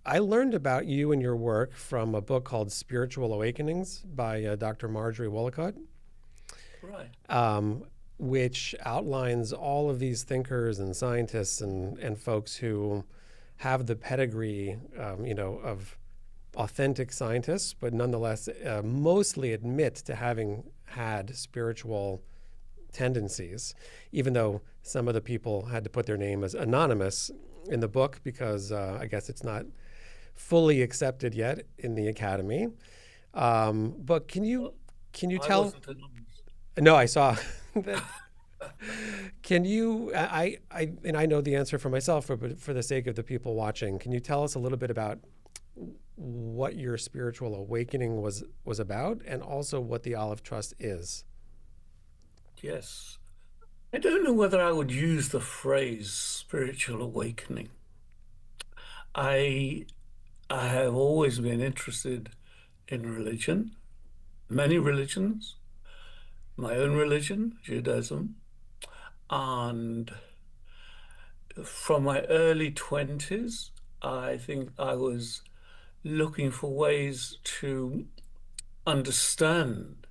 I learned about you and your work from a book called Spiritual Awakenings by Dr. Marjorie Wollicott, Right. um, which outlines all of these thinkers and scientists and folks who have the pedigree, of authentic scientists, but nonetheless mostly admit to having had spiritual tendencies, even though some of the people had to put their name as anonymous in the book because I guess it's not fully accepted yet in the academy. But Well, can you I tell? wasn't anonymous. No, I saw that. Can you? And I know the answer for myself, but for the sake of the people watching, can you tell us a little bit about what your spiritual awakening was about, and also what the Olive Trust is? Yes. I don't know whether I would use the phrase spiritual awakening. I I have always been interested in religion, many religions, my own religion, Judaism, and from my early 20s, I think I was looking for ways to understand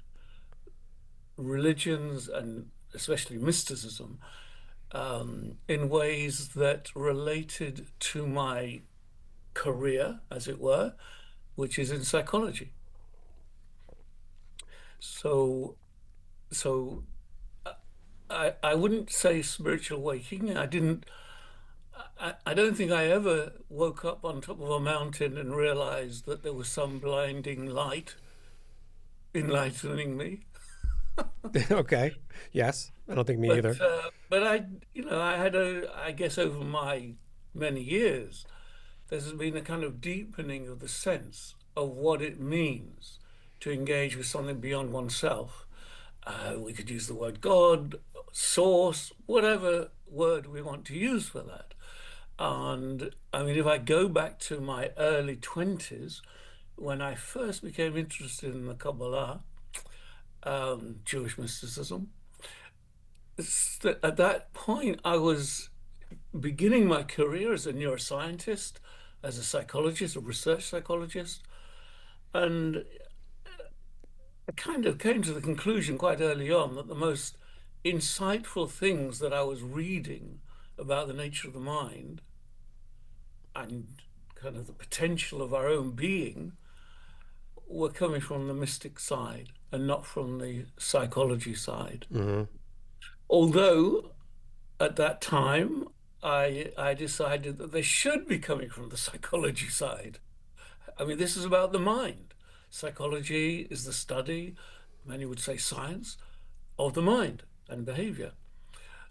religions and especially mysticism in ways that related to my career, as it were, which is in psychology. So, so I wouldn't say spiritual awakening. I don't think I ever woke up on top of a mountain and realized that there was some blinding light enlightening me. Okay. Yes. I don't think me either. But I had I guess over my many years, there's been a kind of deepening of the sense of what it means to engage with something beyond oneself. We could use the word God, source, whatever word we want to use for that. And I mean, if I go back to my early 20s, when I first became interested in the Kabbalah, Jewish mysticism, at that point I was beginning my career as a neuroscientist, as a psychologist, a research psychologist, and I kind of came to the conclusion quite early on that the most insightful things that I was reading about the nature of the mind and kind of the potential of our own being were coming from the mystic side and not from the psychology side. Hmm. Although at that time, I decided that they should be coming from the psychology side. I mean, this is about the mind. Psychology is the study, many would say science, of the mind and behavior.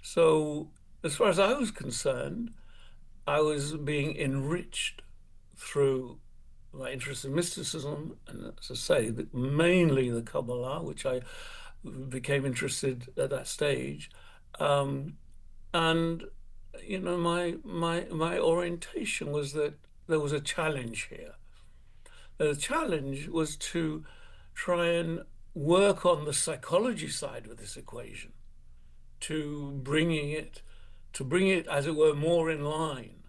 So, as far as I was concerned, I was being enriched through my interest in mysticism, and as I say, mainly the Kabbalah, which I became interested at that stage. Um, and my orientation was that there was a challenge here. The challenge was to try and work on the psychology side of this equation, to bring it, as it were, more in line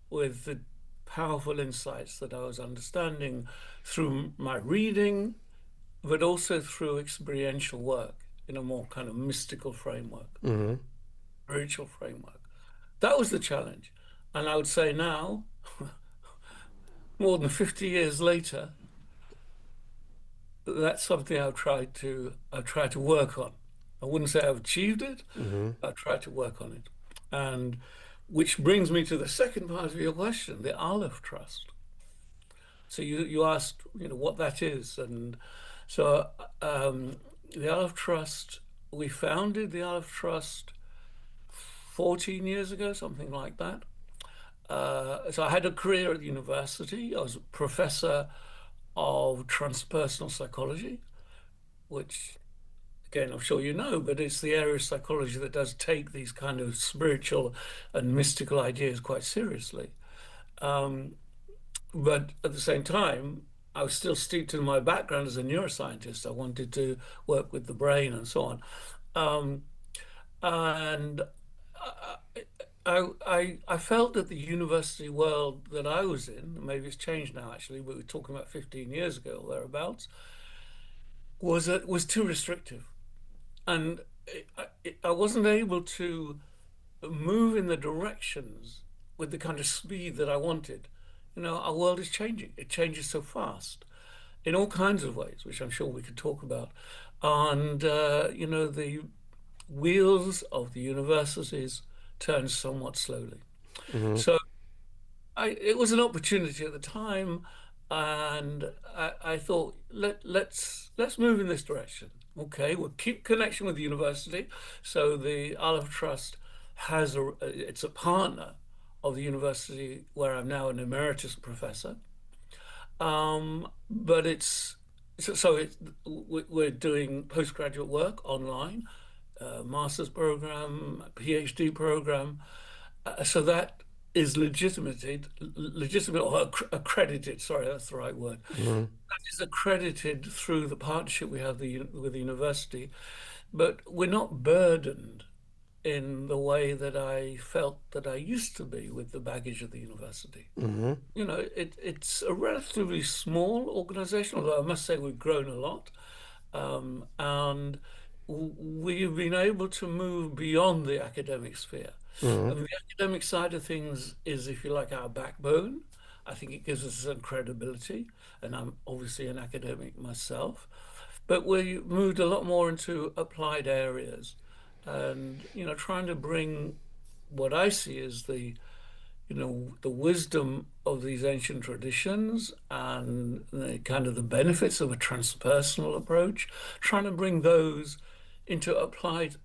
with the powerful insights that I was understanding through my reading, but also through experiential work in a more kind of mystical framework, Hmm. spiritual framework. That was the challenge. And I would say now, more than 50 years later, that's something I've tried to work on. I wouldn't say I've achieved it, Hmm. I've tried to work on it. And which brings me to the second part of your question, the Aleph Trust. So you asked, what that is. And so the Aleph Trust, we founded the Aleph Trust 14 years ago, something like that. So I had a career at the university. I was a professor of transpersonal psychology, which, again, I'm sure you know, but it's the area of psychology that does take these kind of spiritual and mystical ideas quite seriously. Um, but at the same time, I was still steeped in my background as a neuroscientist. I wanted to work with the brain and so on. Um, and I felt that the university world that I was in, maybe it's changed now actually, but we're talking about 15 years ago or thereabouts, was too restrictive, and I wasn't able to move in the directions with the kind of speed that I wanted. You know, our world is changing. It changes so fast in all kinds of ways, which I'm sure we could talk about. And you know, the wheels of the universities turn somewhat slowly. Hmm. So it was an opportunity at the time, and I thought let's move in this direction. Okay, we'll keep connection with the university. So the Alef Trust has it's a partner of the university where I'm now an emeritus professor. But we're doing postgraduate work online, master's program, PhD program. So that is legitimate or accredited. Sorry, that's the right word. Hmm. That is accredited through the partnership we have with the university, but we're not burdened in the way that I felt that I used to be with the baggage of the university. Hmm. You know, it's a relatively small organization, although I must say we've grown a lot. And we've been able to move beyond the academic sphere. I Hmm. mean, the academic side of things is, if you like, our backbone. I think it gives us some credibility, and I'm obviously an academic myself. But we moved a lot more into applied areas, and you know, trying to bring what I see as the wisdom of these ancient traditions and the kind of the benefits of a transpersonal approach, trying to bring those into applied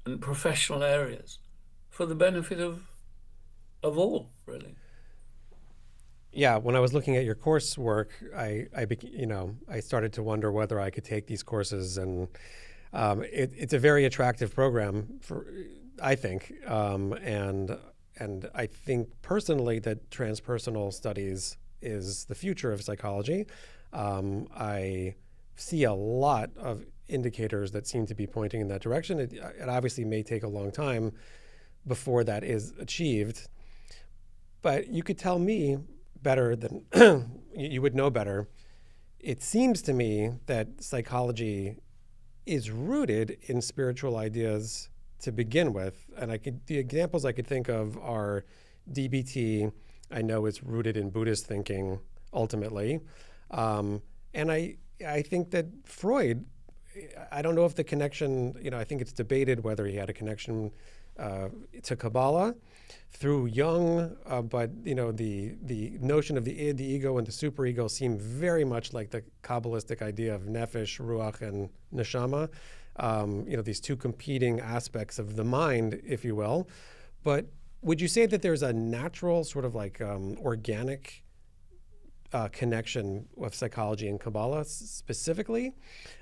and professional areas for the benefit of all, really. Yeah, when I was looking at your coursework, I started to wonder whether I could take these courses, and it's a very attractive program for, I think, and I think personally that transpersonal studies is the future of psychology. I see a lot of indicators that seem to be pointing in that direction. It obviously may take a long time before that is achieved, but you could tell me better than you would know better. It seems to me that psychology is rooted in spiritual ideas to begin with. And the examples I could think of are DBT. I know is rooted in Buddhist thinking ultimately. And I think that Freud, I don't know if the connection, I think it's debated whether he had a connection to Kabbalah through Jung, but the notion of the id, the ego, and the superego seem very much like the Kabbalistic idea of nefesh, ruach, and neshama. These two competing aspects of the mind, if you will. But would you say that there's a natural sort of like organic connection with psychology and Kabbalah specifically,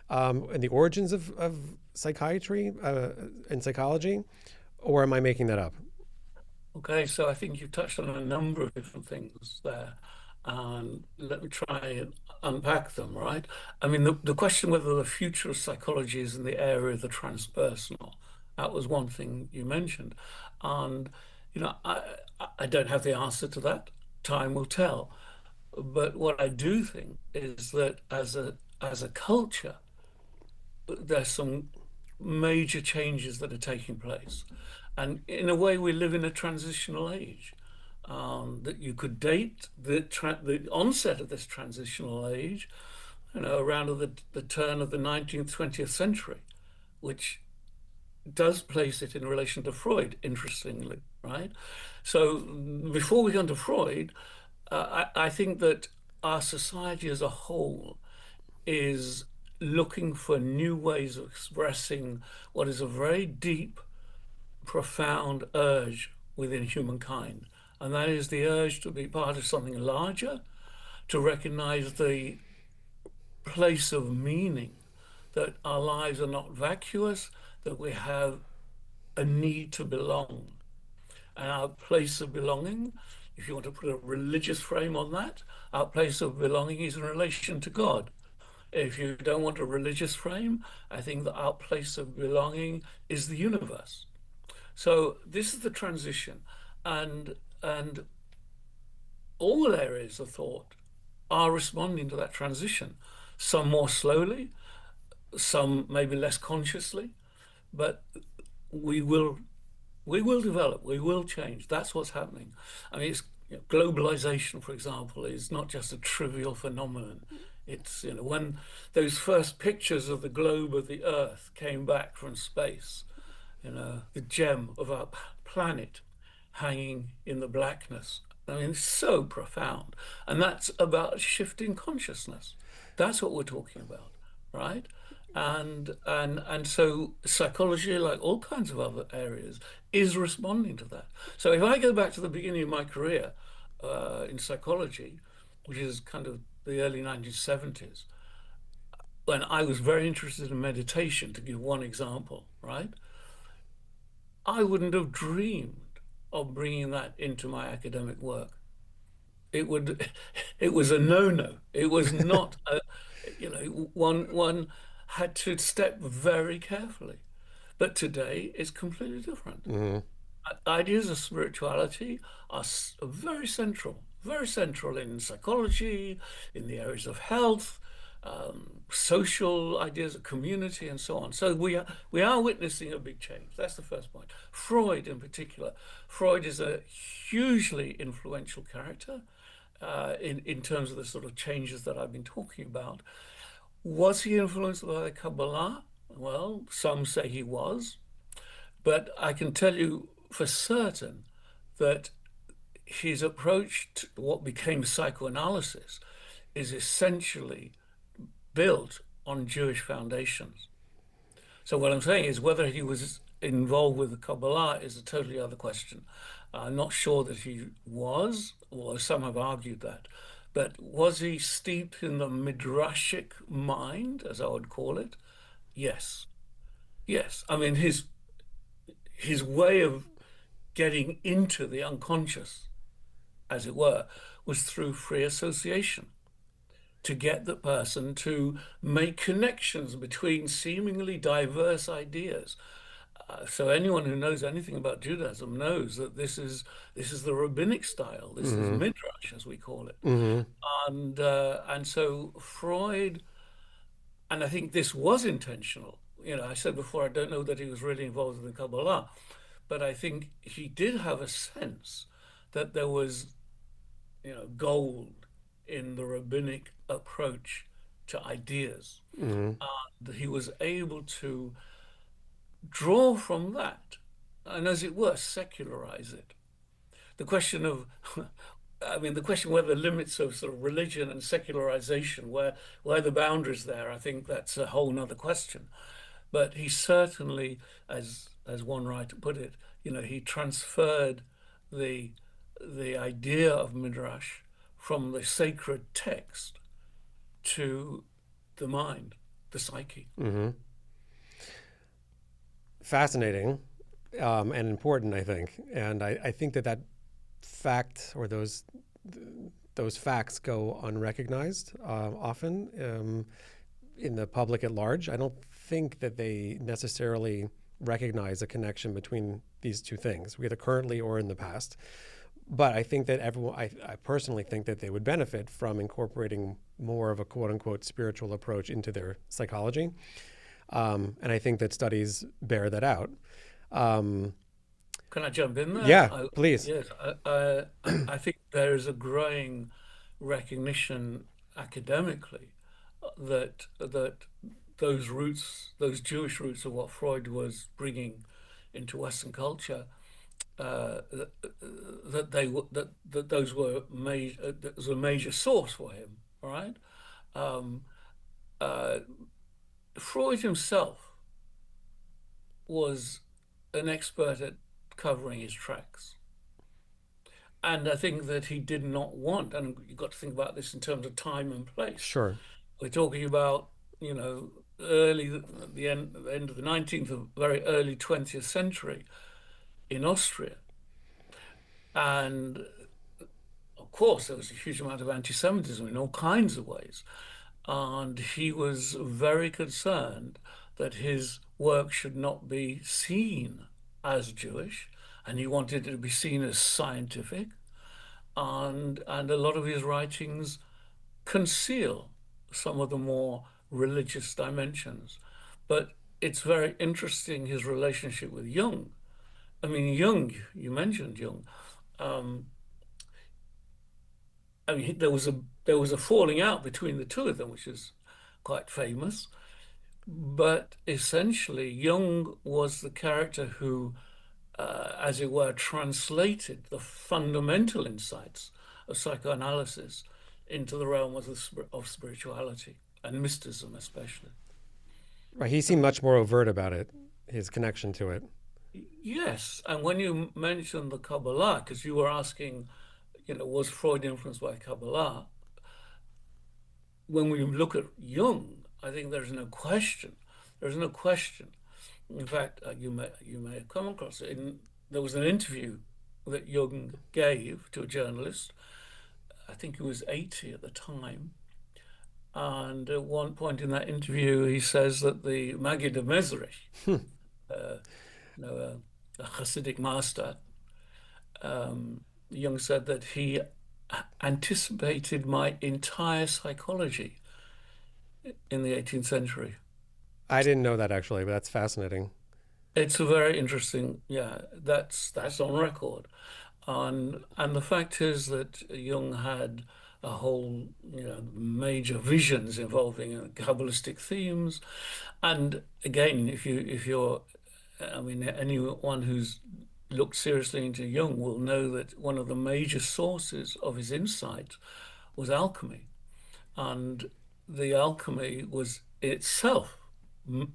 and the origins of psychiatry and psychology, or am I making that up? Okay, so I think you've touched on a number of different things there. And let me try and unpack them, right? I mean, the question whether the future of psychology is in the area of the transpersonal, that was one thing you mentioned. And, you know, I don't have the answer to that. Time will tell. But what I do think is that as a culture, there's some major changes that are taking place. And in a way, we live in a transitional age. That you could date the onset of this transitional age, around the turn of the 19th, 20th century, which does place it in relation to Freud, interestingly, right? So before we go to Freud, I think that our society as a whole is looking for new ways of expressing what is a very deep, profound urge within humankind. And that is the urge to be part of something larger, to recognize the place of meaning, that our lives are not vacuous, that we have a need to belong. And our place of belonging, if you want to put a religious frame on that, our place of belonging is in relation to God. If you don't want a religious frame, I think that our place of belonging is the universe. So this is the transition, and all areas of thought are responding to that transition. Some more slowly, some maybe less consciously, but we will we will develop, we will change. That's what's happening. I mean, globalization, for example, is not just a trivial phenomenon. It's, when those first pictures of the globe of the Earth came back from space, the gem of our planet hanging in the blackness. I mean, it's so profound. And that's about shifting consciousness. That's what we're talking about, right? And so psychology, like all kinds of other areas, is responding to that. So if I go back to the beginning of my career in psychology, which is kind of the early 1970s, when I was very interested in meditation, to give one example, right? I wouldn't have dreamed of bringing that into my academic work. It would, it was a no-no. It was not a, one had to step very carefully. But today it's completely different. Hmm. Ideas of spirituality are very central in psychology, in the areas of health, social ideas of community, and so on. So we are witnessing a big change. That's the first point. Freud, in particular, Freud is a hugely influential character in terms of the sort of changes that I've been talking about. Was he influenced by the Kabbalah? Well, some say he was. But I can tell you for certain that his approach to what became psychoanalysis is essentially built on Jewish foundations. So what I'm saying is whether he was involved with the Kabbalah is a totally other question. I'm not sure that he was, or some have argued that. But was he steeped in the midrashic mind, as I would call it? Yes. Yes. I mean, his way of getting into the unconscious, as it were, was through free association to get the person to make connections between seemingly diverse ideas. So anyone who knows anything about Judaism knows that this is the rabbinic style. This is Hmm. midrash, as we call it, Hmm. and so Freud, and I think this was intentional. I said before I don't know that he was really involved in the Kabbalah, but I think he did have a sense that there was, gold in the rabbinic approach to ideas. Hmm. That he was able to draw from that and, as it were, secularize it. The question of, I mean, the question where the limits of sort of religion and secularization, where the boundaries there, I think that's a whole nother question. But he certainly, as one writer put it, he transferred the the idea of midrash from the sacred text to the mind, the psyche. Hmm. Fascinating, and important, I think. And I think that fact, or those facts go unrecognized often in the public at large. I don't think that they necessarily recognize a connection between these two things, either currently or in the past. But I think that everyone, I personally think that they would benefit from incorporating more of a quote unquote spiritual approach into their psychology. And I think that studies bear that out. Um, Can I jump in there? yeah, please. Yes, I think there is a growing recognition academically that those roots, those Jewish roots of what Freud was bringing into Western culture, that that those were major, that was a major source for him. All right. Um, uh, Freud himself was an expert at covering his tracks. And I think that he did not want, and you've got to think about this in terms of time and place. Sure. We're talking about, early, the end of the 19th, or very early 20th century in Austria. And of course, there was a huge amount of anti-Semitism in all kinds of ways. And he was very concerned that his work should not be seen. as Jewish, and he wanted it to be seen as scientific, and a lot of his writings conceal some of the more religious dimensions. But it's very interesting his relationship with Jung. I mean, Jung, you mentioned Jung. Um, I mean, there was a falling out between the two of them, which is quite famous. But essentially, Jung was the character who, as it were, translated the fundamental insights of psychoanalysis into the realm of spirituality and mysticism, especially. Right. He seemed much more overt about it, his connection to it. Yes, and when you mentioned the Kabbalah, because you were asking, was Freud influenced by Kabbalah? When we look at Jung, I think there's no question. There's no question. In fact, you may have come across it. There was an interview that Jung gave to a journalist. I think he was 80 at the time. And at one point in that interview, he says that the Maggid of Mezrich, uh, a Hasidic master, Jung said that he anticipated my entire psychology in the 18th century. I didn't know that actually, but that's fascinating. It's a very interesting, yeah, that's on record. And the fact is that Jung had a whole, major visions involving Kabbalistic themes. And again, if you're, I mean, anyone who's looked seriously into Jung will know that one of the major sources of his insight was alchemy. And the alchemy was itself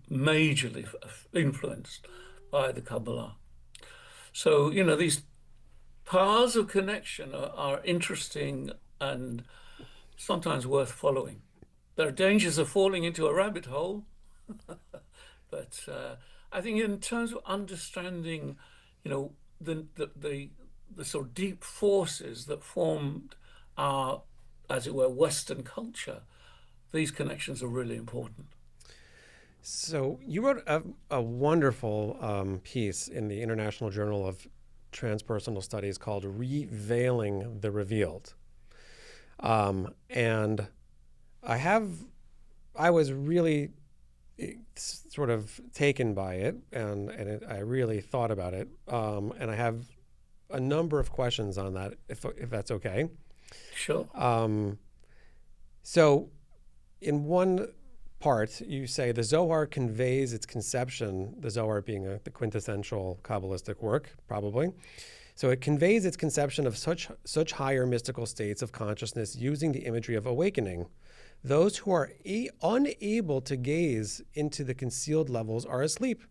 majorly influenced by the Kabbalah. So, these paths of connection are interesting and sometimes worth following. There are dangers of falling into a rabbit hole, but I think in terms of understanding, you know, the sort of deep forces that formed our, as it were, Western culture, these connections are really important. So you wrote a wonderful piece in the International Journal of Transpersonal Studies called "Reveiling the Revealed," and I have, I was really sort of taken by it, I really thought about it, and I have a number of questions on that, if that's okay. Sure. Um, so, in one part, you say the Zohar conveys its conception, the Zohar being the quintessential Kabbalistic work, probably. So it conveys its conception of such higher mystical states of consciousness using the imagery of awakening. Those who are unable to gaze into the concealed levels are asleep.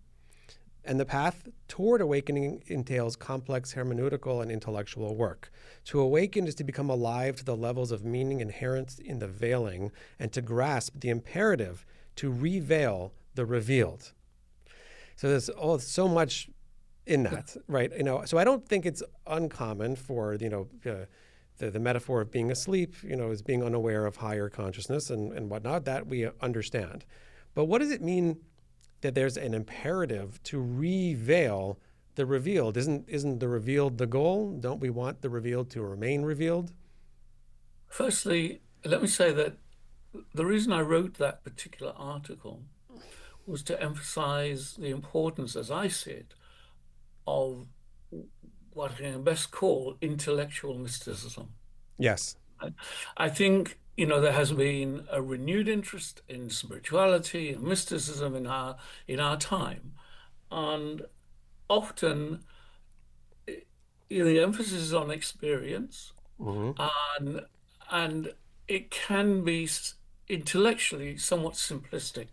And the path toward awakening entails complex hermeneutical and intellectual work. To awaken is to become alive to the levels of meaning inherent in the veiling and to grasp the imperative to reveal the revealed. So there's so much in that, right? So I don't think it's uncommon for, the metaphor of being asleep, is being unaware of higher consciousness and whatnot, that we understand. But what does it mean that there's an imperative to reveal the revealed? Isn't the revealed the goal? Don't we want the revealed to remain revealed? Firstly, let me say that the reason I wrote that particular article was to emphasize the importance, as I see it, of what I can best call intellectual mysticism. Yes. I think, there has been a renewed interest in spirituality and mysticism in our time. And often, the emphasis is on experience, Mm-hmm. and and it can be intellectually somewhat simplistic.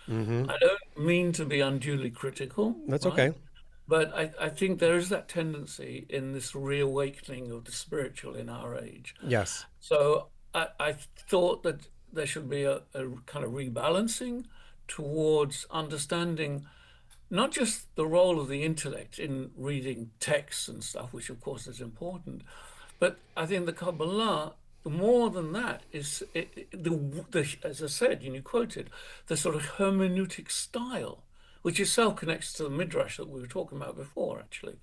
Mm-hmm. I don't mean to be unduly critical, That's right? okay. But I think there is that tendency in this reawakening of the spiritual in our age. Yes. So I thought that there should be a kind of rebalancing towards understanding not just the role of the intellect in reading texts and stuff, which of course is important, but I think the Kabbalah, more than that, is as I said, and you quoted, the sort of hermeneutic style which itself connects to the midrash that we were talking about before, actually.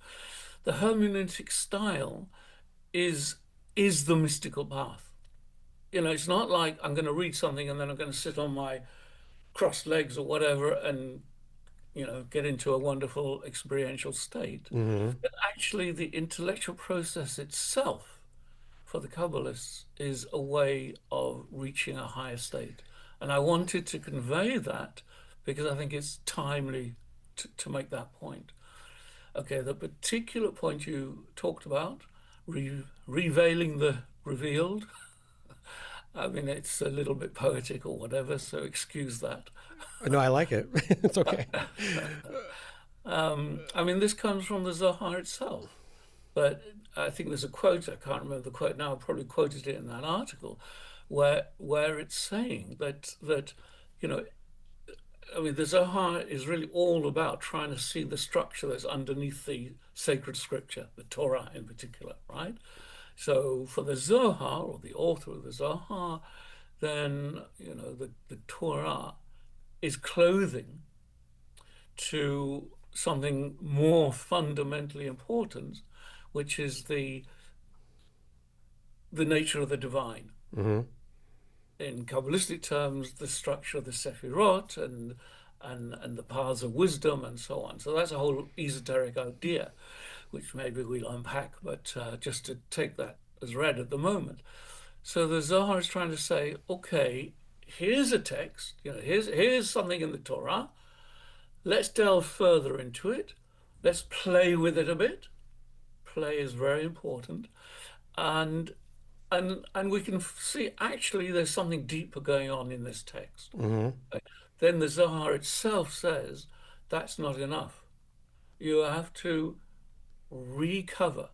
The hermeneutic style is is the mystical path. It's not like I'm going to read something and then I'm going to sit on my crossed legs or whatever and get into a wonderful experiential state. Hmm. But actually, the intellectual process itself for the Kabbalists is a way of reaching a higher state. And I wanted to convey that because I think it's timely to make that point. Okay, the particular point you talked about, reveiling the revealed, I mean, it's a little bit poetic or whatever, so excuse that. No, I like it. It's okay. I mean, this comes from the Zohar itself. But I think there's a quote, I can't remember the quote now, I probably quoted it in that article, where it's saying that, you know, I mean, the Zohar is really all about trying to see the structure that's underneath the sacred scripture, the Torah in particular, right? So for the Zohar, or the author of the Zohar, then, the Torah is clothing to something more fundamentally important, which is the nature of the divine. Hmm. In Kabbalistic terms, the structure of the Sefirot and the paths of wisdom and so on. So that's a whole esoteric idea, which maybe we'll unpack, but just to take that as read at the moment. So the Zohar is trying to say, okay, here's a text, here's something in the Torah. Let's delve further into it. Let's play with it a bit. Play is very important, and and we can see actually there's something deeper going on in this text. Hmm. Then the Zohar itself says that's not enough. You have to recover,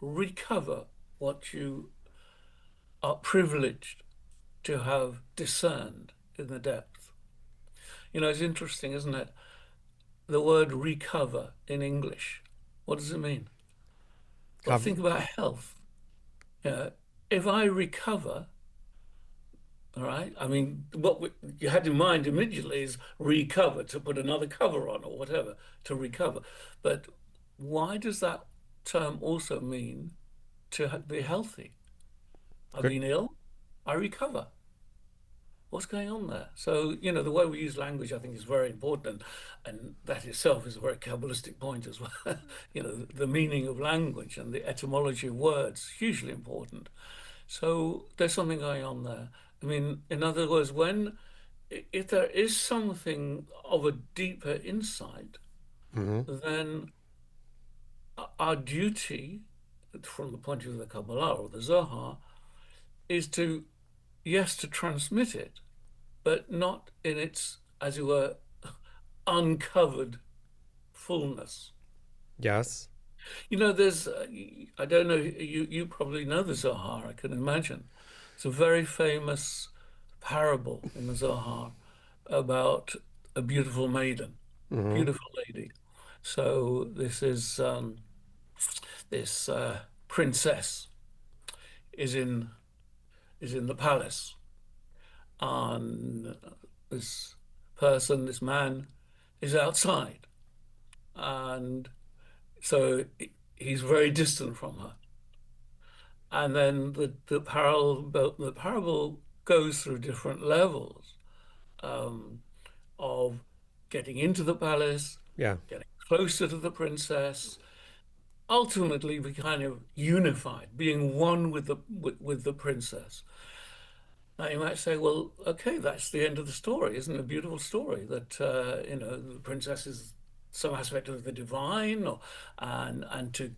recover what you are privileged to have discerned in the depth. It's interesting, isn't it? The word recover in English, what does it mean? Well, Cover. think about health. Yeah, if I recover, all right, I mean, you had in mind immediately is recover, to put another cover on or whatever, to recover. But why does that term also mean to be healthy? I've Good. been ill, I recover. What's going on there? So, the way we use language, I think, is very important. And that itself is a very Kabbalistic point as well. The meaning of language and the etymology of words, hugely important. So there's something going on there. I mean, in other words, if there is something of a deeper insight, Hmm. then our duty, from the point of view of the Kabbalah or the Zohar, is to, yes, to transmit it, but not in its, as it were, uncovered fullness. Yes. There's, I don't know, you probably know the Zohar, I can imagine. It's a very famous parable in the Zohar about a beautiful maiden, Hmm. beautiful lady. So this princess is in the palace, and this man, is outside, and so he's very distant from her. And then the parable goes through different levels um, of getting into the palace, Yeah. getting closer to the princess, ultimately be kind of unified, being one with the princess. Now you might say, well, okay, that's the end of the story. Isn't it a beautiful story that the princess is some aspect of the divine, and to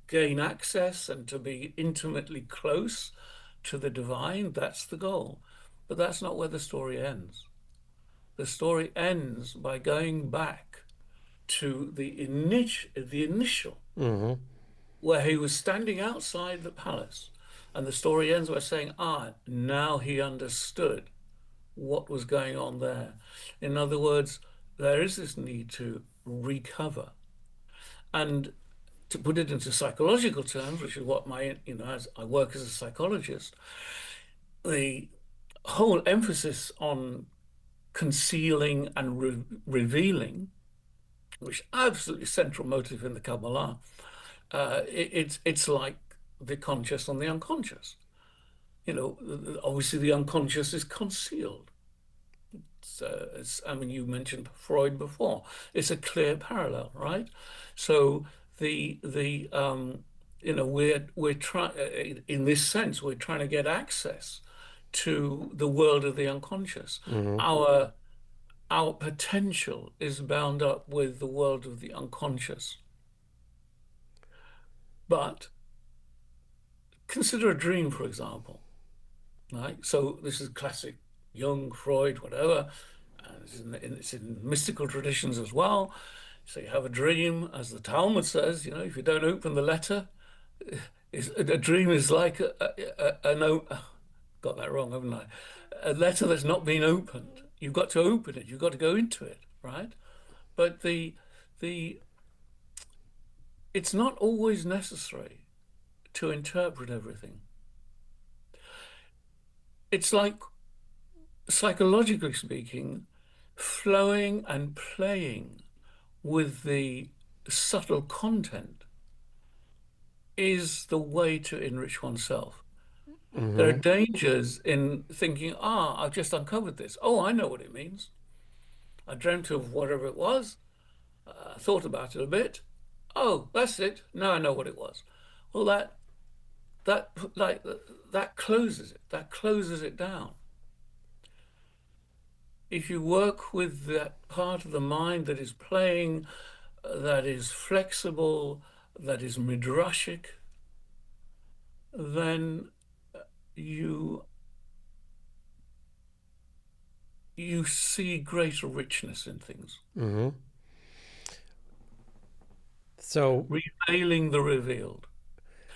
gain access and to be intimately close to the divine, that's the goal. But that's not where the story ends. The story ends by going back to the initial, Hmm. where he was standing outside the palace. And the story ends by saying, now he understood what was going on there. In other words, there is this need to recover. And to put it into psychological terms, which is what as I work as a psychologist, the whole emphasis on concealing and revealing, which is absolutely central motive in the Kabbalah. It's like the conscious and the unconscious. You know, obviously the unconscious is concealed. I mean, you mentioned Freud before. It's a clear parallel, right? So you know, we're trying in this sense we're trying to get access to the world of the unconscious. Mm-hmm. Our our potential is bound up with the world of the unconscious. But consider a dream, for example, right? So this is classic Jung, Freud, whatever. It's in mystical traditions as well. So you have a dream, as the Talmud says, you know, if you don't open the letter, a dream is like got that wrong, haven't I? A letter that's not been opened. You've got to open it. You've got to go into it, right? But the it's not always necessary to interpret everything. It's like, psychologically speaking, flowing and playing with the subtle content is the way to enrich oneself. There are Mm-hmm. dangers in thinking, I've just uncovered this. Oh, I know what it means. I dreamt of whatever it was. I thought about it a bit. Oh, that's it. Now I know what it was. Well, that like that closes it. That closes it down. If you work with that part of the mind that is playing, that is flexible, that is midrashic, then you you see greater richness in things. Mm-hmm. So Revealing the revealed.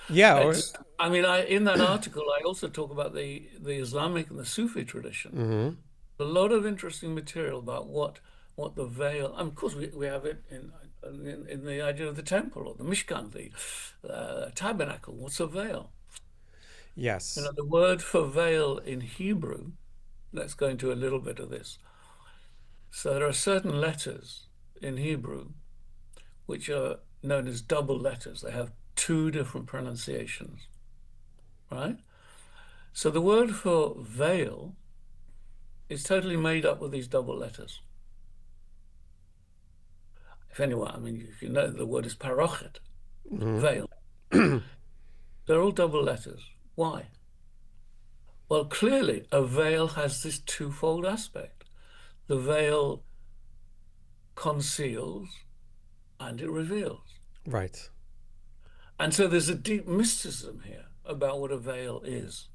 yeah, or It's, I mean, in that article, I also talk about the Islamic and the Sufi tradition. mm-hmm. A lot of interesting material about what the veil. And of course, we have it in the idea of the temple or the Mishkan, the tabernacle. What's a veil? You Yes. know, the word for veil in Hebrew. Let's go into a little bit of this. So there are certain letters in Hebrew which are known as double letters. They have two different pronunciations, right? So the word for veil is totally made up with these double letters. If anyone, I mean, if you know, the word is parochet, Mm-hmm. veil. They're all double letters. Why? Well, clearly, a veil has this twofold aspect. The veil conceals and it reveals. Right. And so there's a deep mysticism here about what a veil is.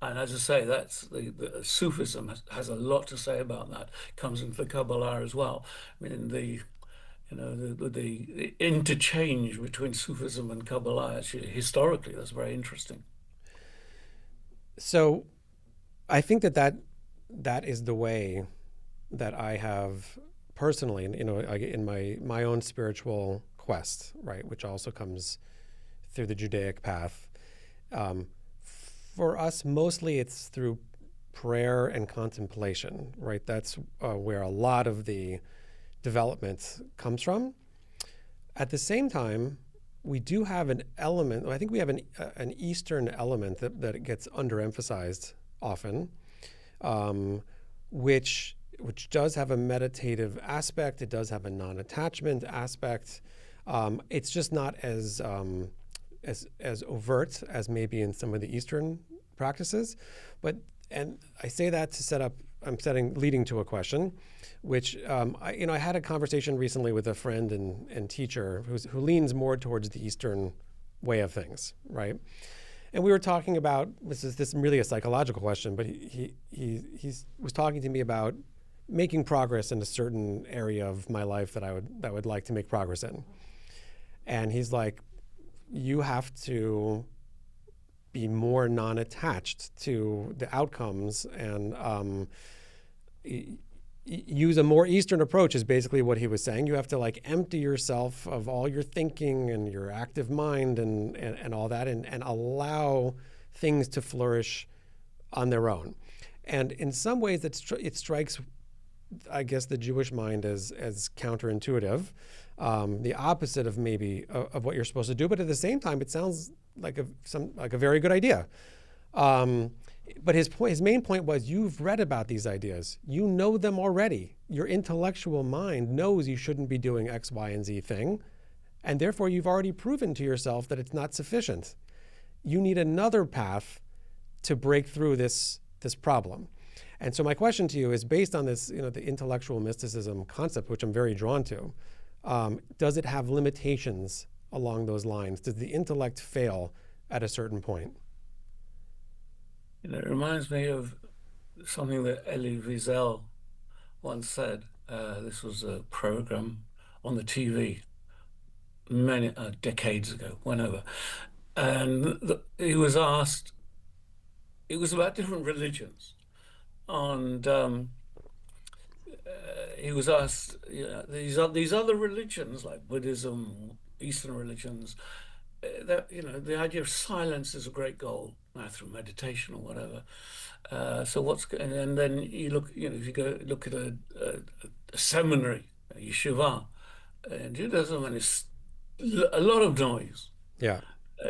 And as I say, that's the Sufism has a lot to say about that. Comes into the Kabbalah as well. I mean, the interchange between Sufism and Kabbalah, actually, historically, that's very interesting. So I think that is the way that I have personally, you know, in my own spiritual quest, right, which also comes through the Judaic path. Um, for us, mostly it's through prayer and contemplation, right? That's where a lot of the development comes from. At the same time, we do have an element. I think we have an Eastern element that gets underemphasized often, um, which does have a meditative aspect. It does have a non-attachment aspect. It's just not as overt as maybe in some of the Eastern practices. And I say that to set up. Leading to a question, which I had a conversation recently with a friend and teacher who leans more towards the Eastern way of things, right? And we were talking about this is really a psychological question, but he was talking to me about making progress in a certain area of my life that I would like to make progress in, and he's like, you have to be more non-attached to the outcomes and use a more Eastern approach is basically what he was saying. You have to like empty yourself of all your thinking and your active mind and all that and allow things to flourish on their own. And in some ways it strikes I guess, the Jewish mind as counterintuitive, the opposite of maybe of what you're supposed to do. But at the same time, it sounds like a very good idea. Um, but his main point was, you've read about these ideas, you know them already. Your intellectual mind knows you shouldn't be doing X, Y, and Z thing, and therefore you've already proven to yourself that it's not sufficient. You need another path to break through this problem. And so my question to you is, based on this, the intellectual mysticism concept, which I'm very drawn to, does it have limitations along those lines? Does the intellect fail at a certain point? It reminds me of something that Elie Wiesel once said. This was a program on the TV many decades ago, whenever. And he was asked, it was about different religions. And he was asked, these other religions like Buddhism, Eastern religions, that the idea of silence is a great goal, now through meditation or whatever. So and then you look, if you go look at a seminary, a yeshiva, in Judaism, and it's a lot of noise. Yeah.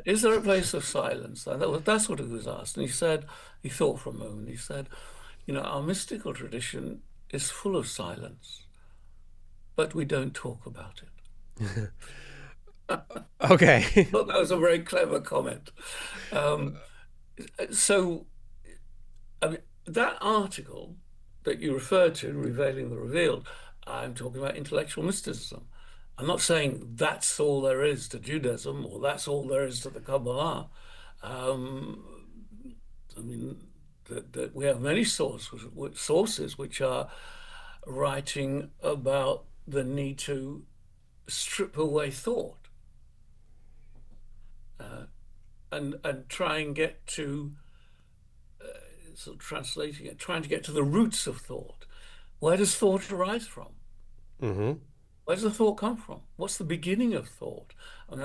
Is there a place of silence? And that's what he was asked. And he said, he thought for a moment, he said, our mystical tradition is full of silence, but we don't talk about it. Okay. Thought that was a very clever comment. Um, so, I mean, that article that you referred to, Revealing the Revealed, I'm talking about intellectual mysticism. I'm not saying that's all there is to Judaism or that's all there is to the Kabbalah. Um, I mean, that we have many sources which are writing about the need to strip away thought, uh, and try and get to sort of translating it, trying to get to the roots of thought. Where does thought arise from? Mm-hmm. Where does the thought come from? What's the beginning of thought? And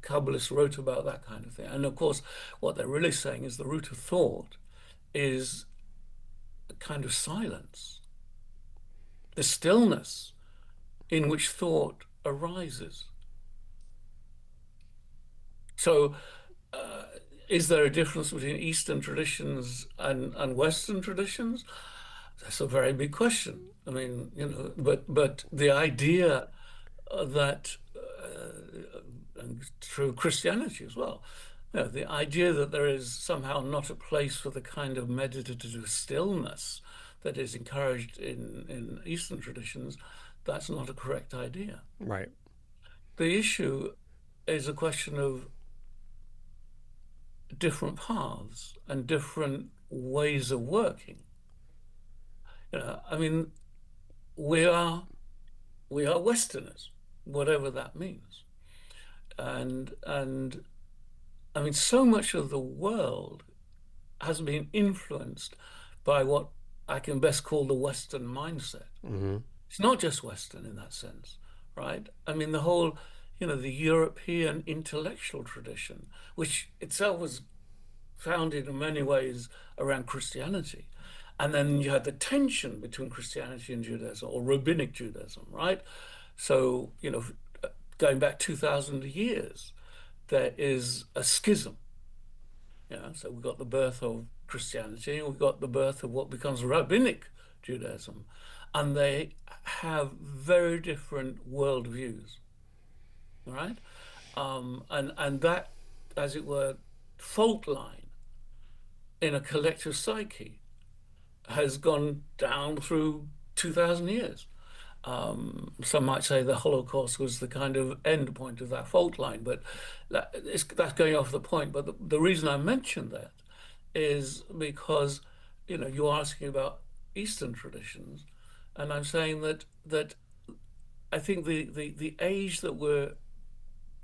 Kabbalists wrote about that kind of thing. And of course, what they're really saying is the root of thought is a kind of silence, the stillness in which thought arises. So, is there a difference between Eastern traditions and Western traditions? That's a very big question. I mean, but the idea that, and through Christianity as well, the idea that there is somehow not a place for the kind of meditative stillness that is encouraged in Eastern traditions, that's not a correct idea. Right. The issue is a question of different paths and different ways of working. I mean, we are Westerners, whatever that means, and I mean, so much of the world has been influenced by what I can best call the Western mindset. Mm-hmm. It's not just Western in that sense, right? I mean, the whole, the European intellectual tradition, which itself was founded in many ways around Christianity. And then you had the tension between Christianity and Judaism, or rabbinic Judaism, right? So, going back 2,000 years, there is a schism. So we've got the birth of Christianity, and we've got the birth of what becomes rabbinic Judaism. And they have very different worldviews, right? And that, as it were, fault line in a collective psyche has gone down through 2,000 years. Some might say the Holocaust was the kind of end point of that fault line, but that's going off the point. But the reason I mentioned that is because, you're asking about Eastern traditions, and I'm saying that I think the age that we're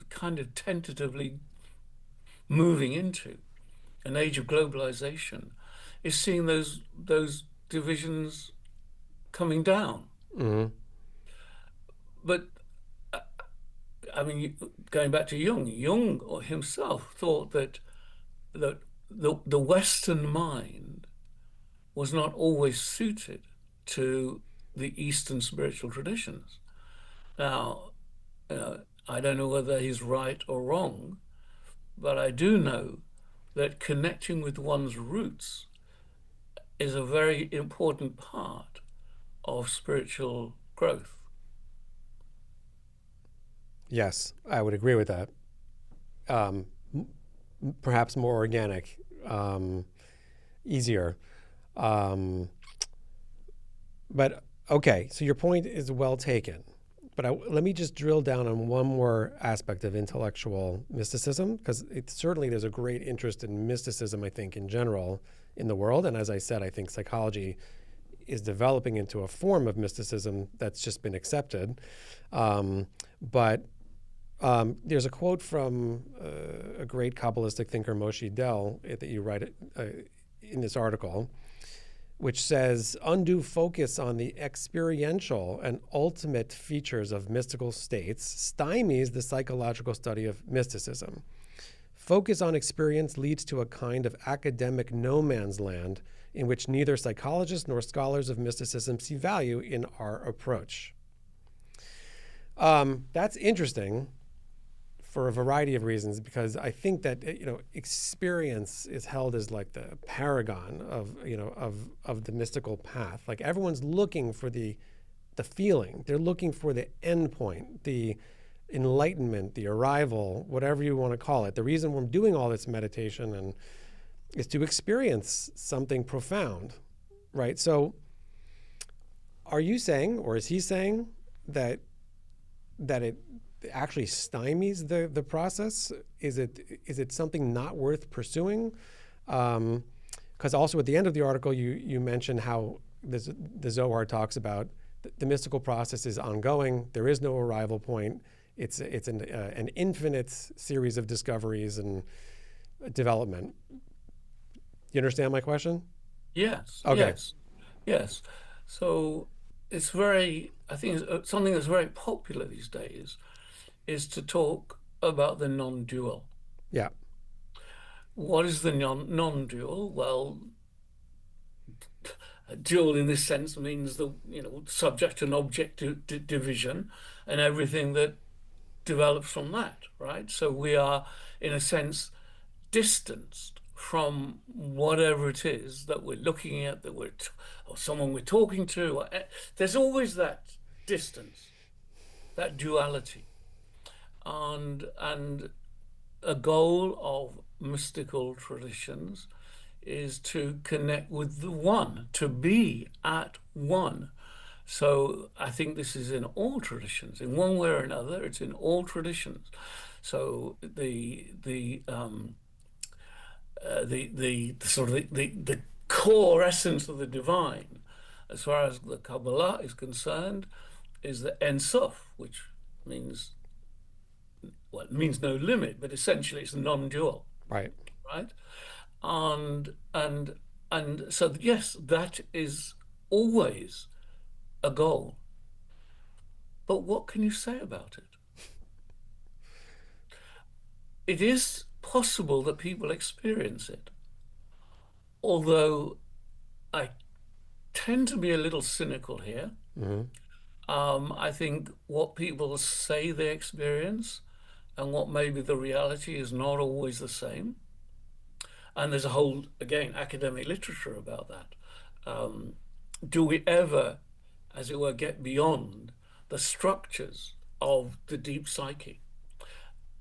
kind of tentatively moving into, an age of globalization, is seeing those divisions coming down. Mm-hmm. But I mean, going back to Jung himself thought that the Western mind was not always suited to the Eastern spiritual traditions. Now, I don't know whether he's right or wrong, but I do know that connecting with one's roots is a very important part of spiritual growth. Yes, I would agree with that. Um, Perhaps more organic, easier. Um, but okay, so your point is well taken. But let me just drill down on one more aspect of intellectual mysticism, because certainly there's a great interest in mysticism, I think, in general in the world. And as I said, I think psychology is developing into a form of mysticism that's just been accepted. But there's a quote from a great Kabbalistic thinker, Moshe Dell, that you write in this article, which says, undue focus on the experiential and ultimate features of mystical states stymies the psychological study of mysticism. Focus on experience leads to a kind of academic no man's land in which neither psychologists nor scholars of mysticism see value in our approach. That's interesting for a variety of reasons, because I think that experience is held as like the paragon of the mystical path. Like everyone's looking for the feeling, they're looking for the end point, the enlightenment, the arrival, whatever you want to call it. The reason we're doing all this meditation is to experience something profound, right? So, are you saying, or is he saying that it actually stymies the process? Is it something not worth pursuing? Because also at the end of the article, you mentioned how the Zohar talks about the mystical process is ongoing. There is no arrival point. It's an infinite series of discoveries and development. You understand my question? Yes, Okay. yes, yes. So I think it's something that's very popular these days is to talk about the non-dual. Yeah. What is the non-dual? Well, dual in this sense means the subject and object division and everything that develops from that, right? So we are, in a sense, distanced from whatever it is that we're looking at, or someone we're talking to. There's always that distance, that duality, and a goal of mystical traditions is to connect with the one, to be at one. So I think this is in all traditions, in one way or another. It's in all traditions. So the sort of the core essence of the divine, as far as the Kabbalah is concerned, is the Ein Sof, which means, well, it means no limit, but essentially it's non-dual, Right. right? And so yes, that is always a goal. But what can you say about it? It is possible that people experience it, although I tend to be a little cynical here. Mm-hmm. I think what people say they experience and what maybe the reality is not always the same. And there's a whole, again, academic literature about that. Do we ever, as it were, get beyond the structures of the deep psyche?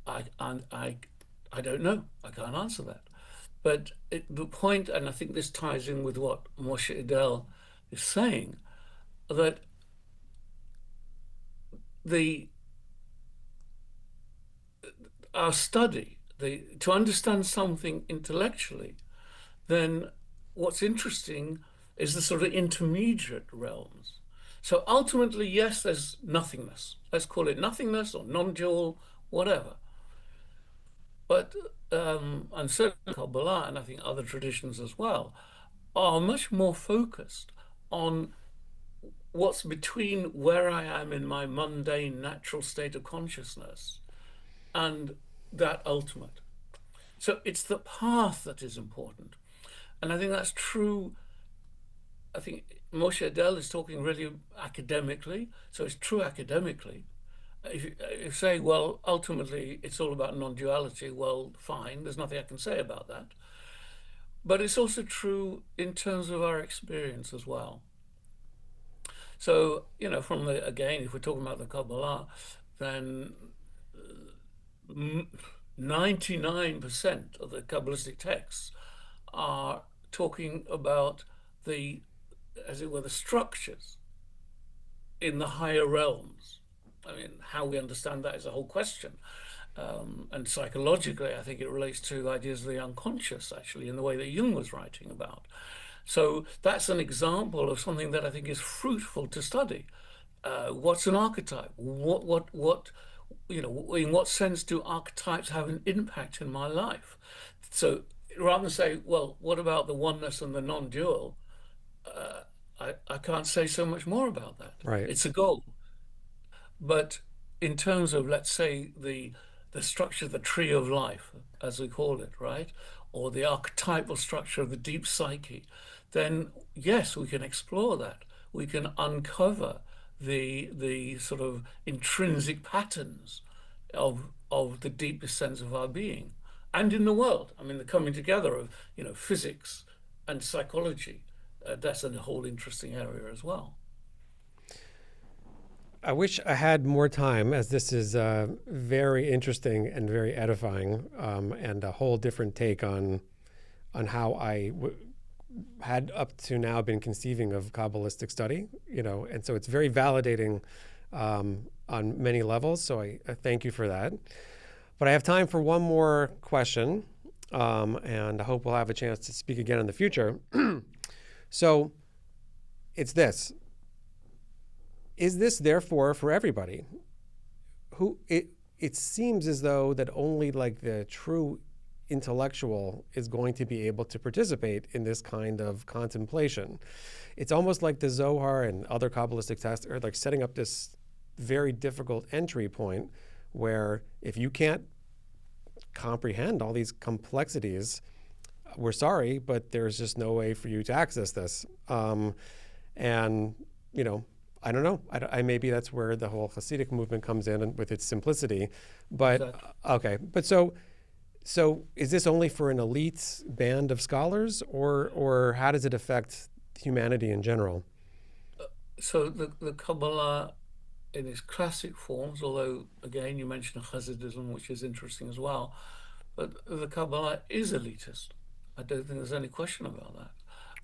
I don't know. I can't answer that. But the point, and I think this ties in with what Moshe Idel is saying, that the our study, to understand something intellectually, then what's interesting is the sort of intermediate realms. So ultimately, yes, there's nothingness. Let's call it nothingness or non-dual, whatever. But and certainly Kabbalah, and I think other traditions as well, are much more focused on what's between where I am in my mundane natural state of consciousness and that ultimate. So it's the path that is important. And I think that's true. I think Moshe Adel is talking really academically, so it's true academically. If you say, well, ultimately it's all about non-duality, well, fine, there's nothing I can say about that. But it's also true in terms of our experience as well. So, from the, again, if we're talking about the Kabbalah, then 99% of the Kabbalistic texts are talking about the, as it were, the structures in the higher realms. I mean, how we understand that is a whole question. And psychologically, I think it relates to ideas of the unconscious, actually, in the way that Jung was writing about. So that's an example of something that I think is fruitful to study. What's an archetype? In what sense do archetypes have an impact in my life? So rather than say, well, what about the oneness and the non-dual? I can't say so much more about that. Right. It's a goal. But in terms of, let's say, the structure of the tree of life, as we call it, right? Or the archetypal structure of the deep psyche, then yes, we can explore that. We can uncover the sort of intrinsic patterns of the deepest sense of our being and in the world. I mean, the coming together of, physics and psychology. That's a whole interesting area as well. I wish I had more time, as this is very interesting and very edifying, and a whole different take on how had up to now been conceiving of Kabbalistic study. And so it's very validating on many levels. So I thank you for that. But I have time for one more question, and I hope we'll have a chance to speak again in the future. So it's this. Is this therefore for everybody? It seems as though that only like the true intellectual is going to be able to participate in this kind of contemplation. It's almost like the Zohar and other Kabbalistic texts are like setting up this very difficult entry point where if you can't comprehend all these complexities, we're sorry, but there's just no way for you to access this. And, I don't know. Maybe that's where the whole Hasidic movement comes in and with its simplicity. But Exactly. okay. But so is this only for an elite band of scholars, or how does it affect humanity in general? So the Kabbalah in its classic forms, although again you mentioned Hasidism, which is interesting as well, but the Kabbalah is elitist. I don't think there's any question about that.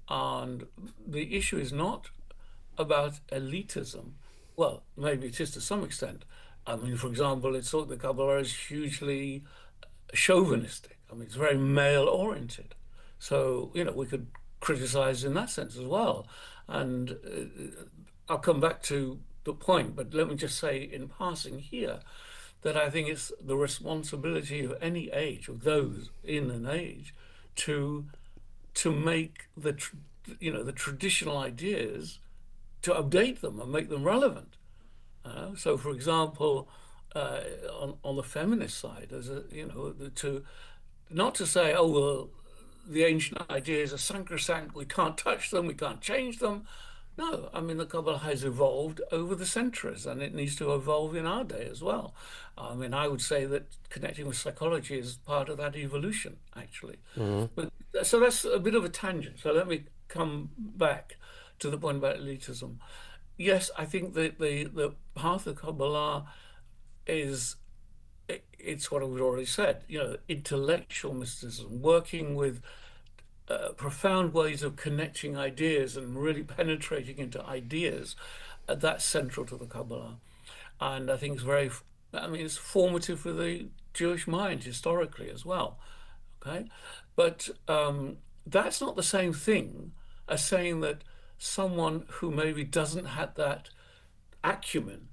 And the issue is not about elitism. Well, maybe it is to some extent. I mean, for example, it's thought the Kabbalah is hugely chauvinistic. I mean, it's very male oriented. So, we could criticize in that sense as well. And I'll come back to the point, but let me just say in passing here that I think it's the responsibility of any age, of those in an age, to make the traditional ideas, to update them and make them relevant. So, for example, on the feminist side, to not to say, oh well, the ancient ideas are sacrosanct, we can't touch them, we can't change them. No, I mean the Kabbalah has evolved over the centuries, and it needs to evolve in our day as well. I mean, I would say that connecting with psychology is part of that evolution, actually. Mm-hmm. But so that's a bit of a tangent. So let me come back to the point about elitism. Yes, I think that the path of Kabbalah is it's what we've already said, intellectual mysticism, working with profound ways of connecting ideas and really penetrating into ideas. That's central to the Kabbalah. And I think it's formative for the Jewish mind historically as well. Okay. But that's not the same thing as saying that someone who maybe doesn't have that acumen,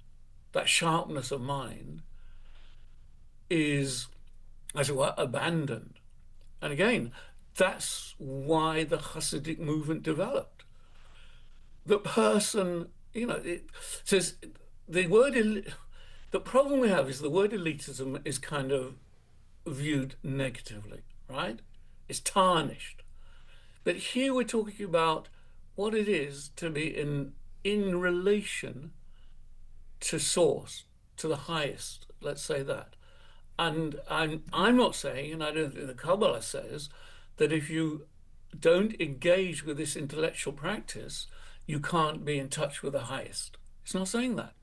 that sharpness of mind, is, as it were, abandoned. And again, that's why the Hasidic movement developed. The person, it says the word, the problem we have is the word elitism is kind of viewed negatively, right? It's tarnished. But here we're talking about what it is to be in relation to source, to the highest, let's say that. And I'm not saying, and I don't think the Kabbalah says, that if you don't engage with this intellectual practice, you can't be in touch with the highest. It's not saying that.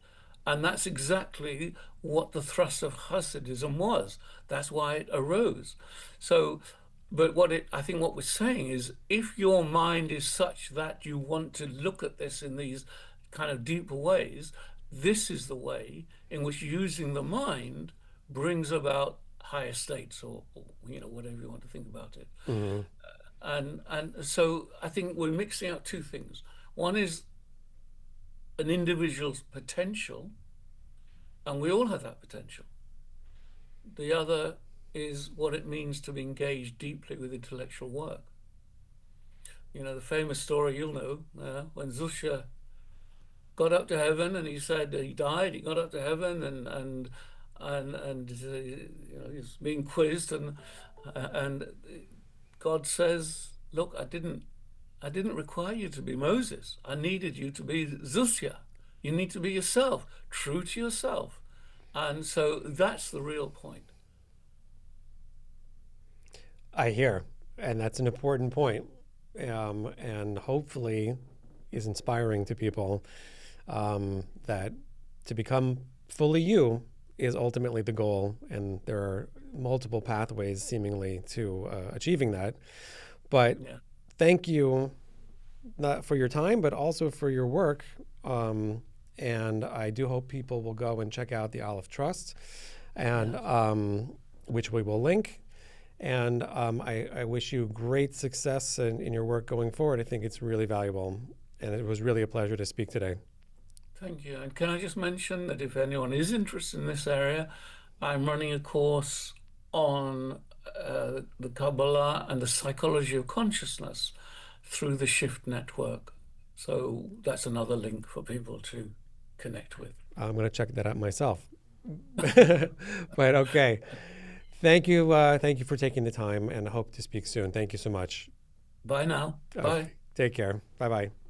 And that's exactly what the thrust of Hasidism was. That's why it arose. So, but I think what we're saying is if your mind is such that you want to look at this in these kind of deeper ways, this is the way in which using the mind brings about higher states or whatever you want to think about it. Hmm. And so I think we're mixing up two things. One is an individual's potential, and we all have that potential. The other is what it means to be engaged deeply with intellectual work. The famous story you'll know, when Zusha got up to heaven, and he said he died. He got up to heaven, and he's being quizzed, and God says, "Look, I didn't require you to be Moses. I needed you to be Zusha. You need to be yourself, true to yourself." And so that's the real point. I hear, and that's an important point, and hopefully is inspiring to people, that to become fully you is ultimately the goal, and there are multiple pathways seemingly to achieving that. But Yeah. thank you, not for your time, but also for your work. And I do hope people will go and check out the Alef Trust, and Yes. which we will link. And I wish you great success in your work going forward. I think it's really valuable. And it was really a pleasure to speak today. Thank you. And can I just mention that if anyone is interested in this area, I'm running a course on the Kabbalah and the psychology of consciousness through the Shift Network. So that's another link for people to connect with. I'm going to check that out myself. But okay. Thank you. Thank you for taking the time, and I hope to speak soon. Thank you so much. Bye now. Okay. Bye. Take care. Bye bye.